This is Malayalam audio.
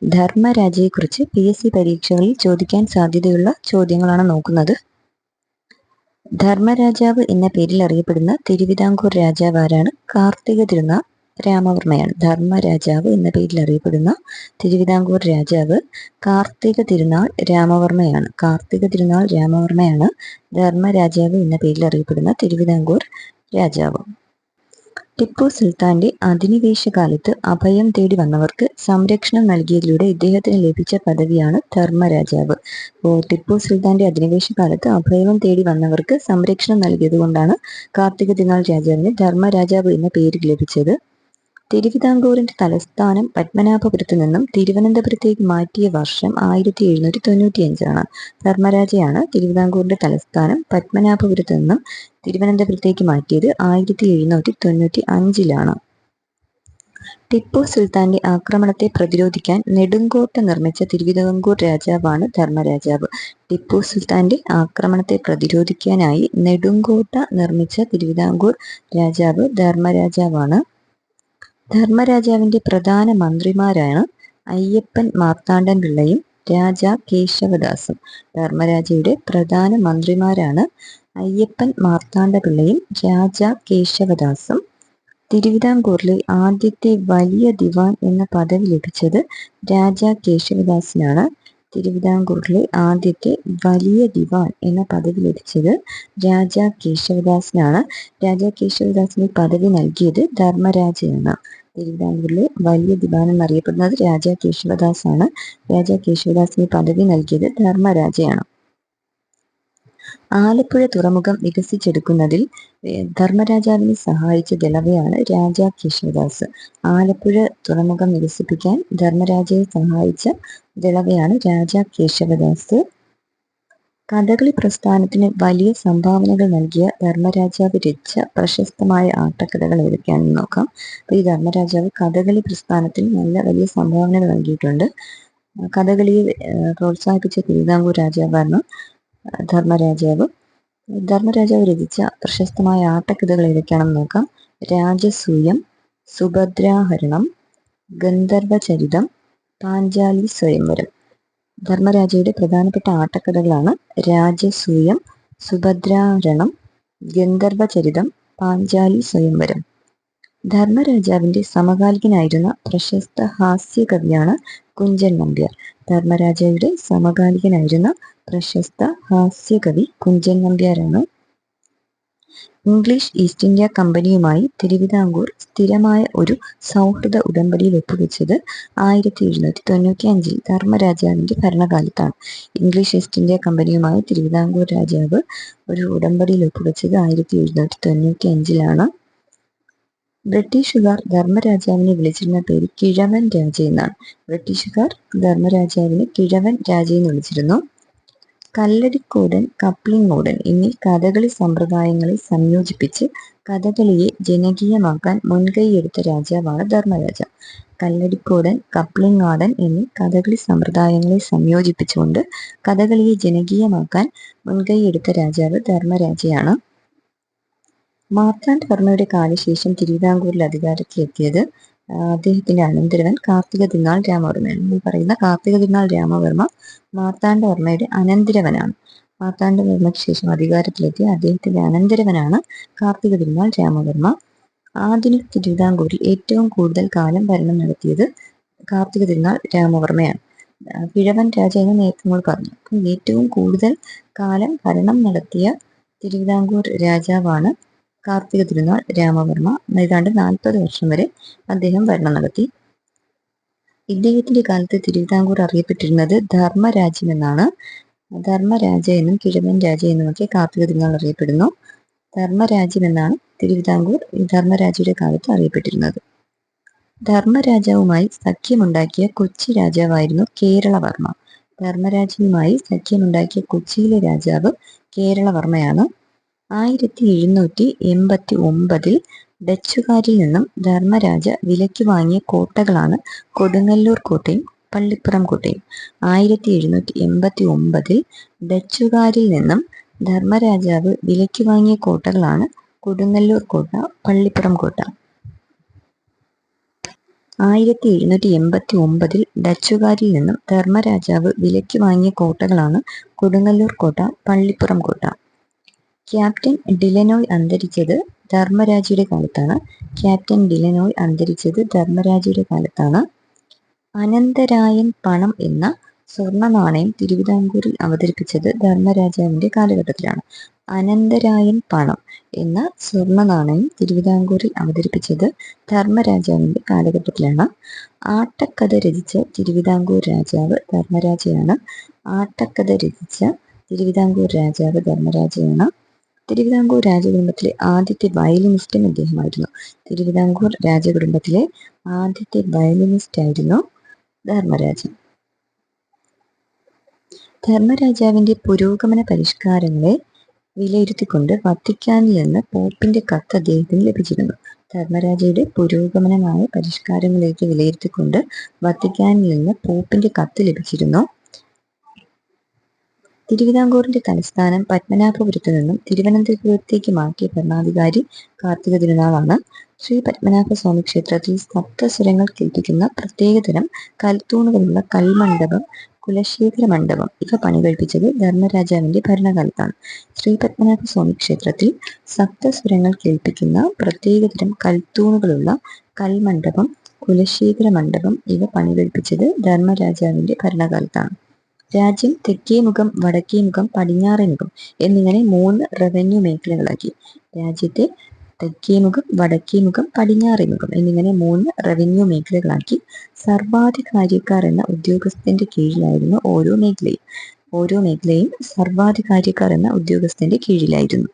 ധർമ്മരാജയെക്കുറിച്ച് PSC പരീക്ഷകളിൽ ചോദിക്കാൻ സാധ്യതയുള്ള ചോദ്യങ്ങളാണ് നോക്കുന്നത്. ധർമ്മരാജാവ് എന്ന പേരിൽ അറിയപ്പെടുന്ന തിരുവിതാംകൂർ രാജാവ് ആരാണ്? കാർത്തിക തിരുനാൾ രാമവർമ്മയാണ്. ധർമ്മരാജാവ് എന്ന പേരിൽ അറിയപ്പെടുന്ന തിരുവിതാംകൂർ രാജാവ് കാർത്തിക തിരുനാൾ രാമവർമ്മയാണ്. കാർത്തിക തിരുനാൾ രാമവർമ്മയാണ് ധർമ്മരാജാവ് എന്ന പേരിൽ അറിയപ്പെടുന്ന തിരുവിതാംകൂർ രാജാവ്. ടിപ്പു സുൽത്താന്റെ അധിനിവേശ കാലത്ത് അഭയം തേടി വന്നവർക്ക് സംരക്ഷണം നൽകിയതിലൂടെ ഇദ്ദേഹത്തിന് ലഭിച്ച പദവിയാണ് ധർമ്മരാജാവ്. ടിപ്പു സുൽത്താന്റെ അധിനിവേശ കാലത്ത് അഭയം തേടി വന്നവർക്ക് സംരക്ഷണം നൽകിയത് കൊണ്ടാണ് കാർത്തിക തിരുനാൾ രാജാവിന് ധർമ്മരാജാവ് എന്ന പേര് ലഭിച്ചത്. തിരുവിതാംകൂറിന്റെ തലസ്ഥാനം പത്മനാഭപുരത്ത് നിന്നും തിരുവനന്തപുരത്തേക്ക് മാറ്റിയ വർഷം 1795. ധർമ്മരാജയാണ് തിരുവിതാംകൂറിന്റെ തലസ്ഥാനം പത്മനാഭപുരത്ത് നിന്നും തിരുവനന്തപുരത്തേക്ക് മാറ്റിയത് 1795. ടിപ്പു സുൽത്താന്റെ ആക്രമണത്തെ പ്രതിരോധിക്കാൻ നെടുങ്കോട്ട നിർമ്മിച്ച തിരുവിതാംകൂർ രാജാവാണ് ധർമ്മരാജാവ്. ടിപ്പു സുൽത്താന്റെ ആക്രമണത്തെ പ്രതിരോധിക്കാനായി നെടുങ്കോട്ട നിർമ്മിച്ച തിരുവിതാംകൂർ രാജാവ് ധർമ്മരാജാവാണ്. ധർമ്മരാജാവിന്റെ പ്രധാന മന്ത്രിമാരാണ് അയ്യപ്പൻ മാർത്താണ്ഡൻ പിള്ളയും രാജാ കേശവദാസും. ധർമ്മരാജയുടെ പ്രധാന മന്ത്രിമാരാണ് അയ്യപ്പൻ മാർത്താണ്ഡ പിള്ളയും രാജാ കേശവദാസും. തിരുവിതാംകൂറിലെ ആദ്യത്തെ വലിയ ദിവാൻ എന്ന പദവി ലഭിച്ചത് രാജാ കേശവദാസിനാണ്. തിരുവിതാംകൂറിലെ ആദ്യത്തെ വലിയ ദിവാൻ എന്ന പദവി ലഭിച്ചത് രാജാ കേശവദാസിനാണ്. രാജാ കേശവദാസിന് പദവി നൽകിയത് ധർമ്മരാജയാണ്. തിരുവിതാംകൂറിലെ വലിയ ദിവാൻ എന്നറിയപ്പെടുന്നത് രാജാ കേശവദാസ് ആണ്. രാജാ കേശവദാസിന് പദവി നൽകിയത് ധർമ്മരാജയാണ്. ആലപ്പുഴ തുറമുഖം വികസിച്ചെടുക്കുന്നതിൽ ധർമ്മരാജാവിനെ സഹായിച്ച ദളവയാണ് രാജാ കേശവദാസ്. ആലപ്പുഴ തുറമുഖം വികസിപ്പിക്കാൻ ധർമ്മരാജയെ സഹായിച്ച ദളവയാണ് രാജാ കേശവദാസ്. കഥകളി പ്രസ്ഥാനത്തിന് വലിയ സംഭാവനകൾ നൽകിയ ധർമ്മരാജാവ് രചിച്ച പ്രശസ്തമായ ആട്ടക്കഥകൾ ഏതൊക്കെയാണെന്ന് നോക്കാം. ഈ ധർമ്മരാജാവ് കഥകളി പ്രസ്ഥാനത്തിന് വലിയ സംഭാവനകൾ നൽകിയിട്ടുണ്ട്. കഥകളിയെ പ്രോത്സാഹിപ്പിച്ച തിരുവിതാംകൂർ രാജാവാണ് ധർമ്മരാജാവ്. ധർമ്മരാജാവ് രചിച്ച പ്രശസ്തമായ ആട്ടക്കഥകൾ ഏതൊക്കെയാണെന്ന് നോക്കാം. രാജസൂയം, സുഭദ്രാഹരണം, ഗന്ധർവചരിതം, പാഞ്ചാലി സ്വയംവരം. ധർമ്മരാജയുടെ പ്രധാനപ്പെട്ട ആട്ടക്കഥകളാണ് രാജസൂയം, സുഭദ്രാഹരണം, ഗന്ധർവചരിതം, പാഞ്ചാലി സ്വയംവരം. ധർമ്മരാജാവിന്റെ സമകാലികനായിരുന്ന പ്രശസ്ത ഹാസ്യകവിയാണ് കുഞ്ചൻ നമ്പ്യാർ. ധർമ്മരാജയുടെ സമകാലികനായിരുന്ന പ്രശസ്ത ഹാസ്യകവി കുഞ്ചൻ നമ്പ്യാരാണ്. ഇംഗ്ലീഷ് ഈസ്റ്റ് ഇന്ത്യ കമ്പനിയുമായി തിരുവിതാംകൂർ സ്ഥിരമായ ഒരു സൗഹൃദ ഉടമ്പടിയിൽ ഒപ്പുവെച്ചത് 1795 ധർമ്മരാജാവിന്റെ ഭരണകാലത്താണ്. ഇംഗ്ലീഷ് ഈസ്റ്റ് ഇന്ത്യ കമ്പനിയുമായി തിരുവിതാംകൂർ രാജാവ് ഒരു ഉടമ്പടിയിൽ ഒപ്പുവെച്ചത് 1795. ബ്രിട്ടീഷുകാർ ധർമ്മരാജാവിനെ വിളിച്ചിരുന്ന പേര് കിഴവൻ രാജ എന്നാണ്. ബ്രിട്ടീഷുകാർ ധർമ്മരാജാവിനെ കിഴവൻ രാജ എന്ന് വിളിച്ചിരുന്നു. കല്ലടിക്കോടൻ, കപ്ലിങ്ങോടൻ എന്നീ കഥകളി സമ്പ്രദായങ്ങളെ സംയോജിപ്പിച്ച് കഥകളിയെ ജനകീയമാക്കാൻ മുൻകൈയെടുത്ത രാജാവാണ് ധർമ്മരാജ. കല്ലടിക്കോടൻ, കപ്ലിങ്ങാടൻ എന്നീ കഥകളി സമ്പ്രദായങ്ങളെ സംയോജിപ്പിച്ചുകൊണ്ട് കഥകളിയെ ജനകീയമാക്കാൻ മുൻകൈയെടുത്ത രാജാവ് ധർമ്മരാജയാണ്. മാർത്താണ്ഡവർമ്മയുടെ കാലശേഷം തിരുവിതാംകൂറിൽ അധികാരത്തിലെത്തിയത് അദ്ദേഹത്തിന്റെ അനന്തരവൻ കാർത്തിക തിരുനാൾ രാമവർമ്മയാണ്. ഈ പറയുന്ന കാർത്തിക തിരുനാൾ രാമവർമ്മ മാർത്താണ്ഡവർമ്മയുടെ അനന്തരവനാണ്. മാർത്താണ്ഡവർമ്മയ്ക്ക് ശേഷം അധികാരത്തിലെത്തിയ അദ്ദേഹത്തിന്റെ അനന്തരവനാണ് കാർത്തിക തിരുനാൾ രാമവർമ്മ. ആധുനിക തിരുവിതാംകൂറിൽ ഏറ്റവും കൂടുതൽ കാലം ഭരണം നടത്തിയത് കാർത്തിക തിരുനാൾ രാമവർമ്മയാണ്. കിഴവൻ രാജ എന്ന് നേരത്തെ നമ്മൾ പറഞ്ഞു. അപ്പം ഏറ്റവും കൂടുതൽ കാലം ഭരണം നടത്തിയ തിരുവിതാംകൂർ രാജാവാണ് കാർത്തിക തിരുനാൾ രാമവർമ്മ. ഏതാണ്ട് 40 വർഷം വരെ അദ്ദേഹം ഭരണം നടത്തി. ഇദ്ദേഹത്തിന്റെ കാലത്ത് തിരുവിതാംകൂർ അറിയപ്പെട്ടിരുന്നത് ധർമ്മരാജ്യം എന്നാണ്. ധർമ്മരാജ എന്നും കിഴവൻ രാജ എന്നുമൊക്കെ കാർത്തിക തിരുനാൾ അറിയപ്പെടുന്നു. ധർമ്മരാജ്യം എന്നാണ് തിരുവിതാംകൂർ ധർമ്മരാജയുടെ കാലത്ത് അറിയപ്പെട്ടിരുന്നത്. ധർമ്മരാജാവുമായി സഖ്യമുണ്ടാക്കിയ കൊച്ചി രാജാവായിരുന്നു കേരളവർമ്മ. ധർമ്മരാജയുമായി സഖ്യമുണ്ടാക്കിയ കൊച്ചിയിലെ രാജാവ് കേരളവർമ്മയാണ്. 1789 ഡച്ചുകാരിൽ നിന്നും ധർമ്മരാജ വിലയ്ക്ക് വാങ്ങിയ കോട്ടകളാണ് കൊടുങ്ങല്ലൂർ കോട്ടയും പള്ളിപ്പുറം കോട്ടയും. 1789 ഡച്ചുകാരിൽ നിന്നും ധർമ്മരാജാവ് വിലയ്ക്ക് വാങ്ങിയ കോട്ടകളാണ് കൊടുങ്ങല്ലൂർ കോട്ട, പള്ളിപ്പുറം കോട്ട. 1789 ഡച്ചുകാരിൽ നിന്നും ധർമ്മരാജാവ് വിലയ്ക്ക് വാങ്ങിയ കോട്ടകളാണ് കൊടുങ്ങല്ലൂർ കോട്ട, പള്ളിപ്പുറം കോട്ട. ക്യാപ്റ്റൻ ഡിലനോയ് അന്തരിച്ചത് ധർമ്മരാജയുടെ കാലത്താണ്. ക്യാപ്റ്റൻ ഡിലനോയ് അന്തരിച്ചത് ധർമ്മരാജയുടെ കാലത്താണ്. അനന്തരായൻ പണം എന്ന സ്വർണ്ണ നാണയം തിരുവിതാംകൂറിൽ അവതരിപ്പിച്ചത് ധർമ്മരാജാവിന്റെ കാലഘട്ടത്തിലാണ്. അനന്തരായൻ പണം എന്ന സ്വർണ്ണ നാണയം തിരുവിതാംകൂറിൽ അവതരിപ്പിച്ചത് ധർമ്മരാജാവിന്റെ കാലഘട്ടത്തിലാണ്. ആട്ടക്കഥ രചിച്ച തിരുവിതാംകൂർ രാജാവ് ധർമ്മരാജയാണ്. ആട്ടക്കഥ രചിച്ച തിരുവിതാംകൂർ രാജാവ് ധർമ്മരാജയാണ്. തിരുവിതാംകൂർ രാജകുടുംബത്തിലെ ആദ്യത്തെ വയലിനിസ്റ്റും ഇദ്ദേഹമായിരുന്നു. തിരുവിതാംകൂർ രാജകുടുംബത്തിലെ ആദ്യത്തെ വയലിനിസ്റ്റ് ആയിരുന്നു ധർമ്മരാജൻ. ധർമ്മരാജാവിന്റെ പുരോഗമന പരിഷ്കാരങ്ങളെ വിലയിരുത്തിക്കൊണ്ട് വത്തിക്കാനിൽ നിന്ന് പോപ്പിന്റെ കത്ത് അദ്ദേഹത്തിന് ലഭിച്ചിരുന്നു. ധർമ്മരാജയുടെ പുരോഗമനമായ പരിഷ്കാരങ്ങളേക്ക് വിലയിരുത്തിക്കൊണ്ട് വത്തിക്കാനിൽ നിന്ന് പോപ്പിന്റെ കത്ത് ലഭിച്ചിരുന്നു. തിരുവിതാംകൂറിന്റെ തലസ്ഥാനം പത്മനാഭപുരത്തു നിന്നും തിരുവനന്തപുരത്തേക്ക് മാറ്റിയ ഭരണാധികാരി കാർത്തിക തിരുനാളാണ്. ശ്രീ പത്മനാഭസ്വാമി ക്ഷേത്രത്തിൽ സപ്തസ്വരങ്ങൾ കേൾപ്പിക്കുന്ന പ്രത്യേകതരം കൽത്തൂണുകളുള്ള കൽമണ്ഡപം, കുലശേഖര മണ്ഡപം ഇവ പണികഴിപ്പിച്ചത് ധർമ്മരാജാവിന്റെ ഭരണകാലത്താണ്. ശ്രീ പത്മനാഭസ്വാമി ക്ഷേത്രത്തിൽ സപ്തസ്വരങ്ങൾ കേൾപ്പിക്കുന്ന പ്രത്യേകതരം കൽത്തൂണുകളുള്ള കൽമണ്ഡപം, കുലശേഖര മണ്ഡപം ഇവ പണികഴിപ്പിച്ചത് ധർമ്മരാജാവിന്റെ ഭരണകാലത്താണ്. രാജ്യം തെക്കേമുഖം, വടക്കേമുഖം, പടിഞ്ഞാറേമുഖം എന്നിങ്ങനെ 3 റവന്യൂ മേഖലകളാക്കി. രാജ്യത്തെ തെക്കേമുഖം, വടക്കേമുഖം, പടിഞ്ഞാറേമുഖം എന്നിങ്ങനെ 3 റവന്യൂ മേഖലകളാക്കി. സർവാധികാരിക്കാർ എന്ന ഉദ്യോഗസ്ഥന്റെ കീഴിലായിരുന്നു ഓരോ മേഖലയും. സർവാധികാരിക്കാർ എന്ന ഉദ്യോഗസ്ഥന്റെ കീഴിലായിരുന്നു.